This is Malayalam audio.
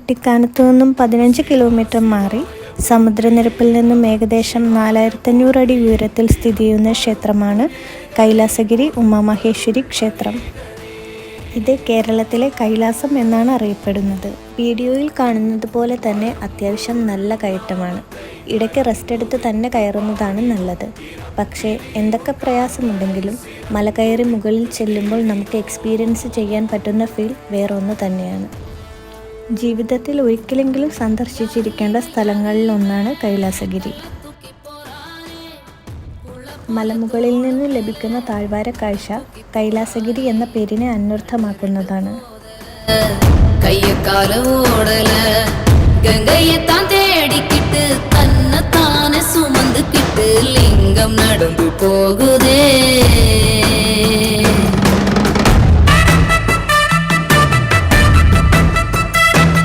കുട്ടിക്കാനത്തു നിന്നും 15 കിലോമീറ്റർ മാറി സമുദ്രനിരപ്പിൽ നിന്നും ഏകദേശം 4500 അടി ഉയരത്തിൽ സ്ഥിതി ചെയ്യുന്ന ക്ഷേത്രമാണ് കൈലാസഗിരി ഉമാമഹേശ്വരി ക്ഷേത്രം. ഇത് കേരളത്തിലെ കൈലാസം എന്നാണ് അറിയപ്പെടുന്നത്. വീഡിയോയിൽ കാണുന്നത് പോലെ തന്നെ അത്യാവശ്യം നല്ല കയറ്റമാണ്. ഇടയ്ക്ക് റെസ്റ്റ് എടുത്ത് തന്നെ കയറുന്നതാണ് നല്ലത്. പക്ഷേ എന്തൊക്കെ പ്രയാസമുണ്ടെങ്കിലും മല കയറി മുകളിൽ ചെല്ലുമ്പോൾ നമുക്ക് എക്സ്പീരിയൻസ് ചെയ്യാൻ പറ്റുന്ന ഫീൽ വേറൊന്ന് തന്നെയാണ്. ജീവിതത്തിൽ ഒരിക്കലെങ്കിലും സന്ദർശിച്ചിരിക്കേണ്ട സ്ഥലങ്ങളിൽ ഒന്നാണ് കൈലാസഗിരി. മലമുകളിൽ നിന്ന് ലഭിക്കുന്ന താഴ്വാര കാഴ്ച കൈലാസഗിരി എന്ന പേരിനെ അന്വർത്ഥമാക്കുന്നതാണ്. ലിംഗം നടന്നു പോകുതേ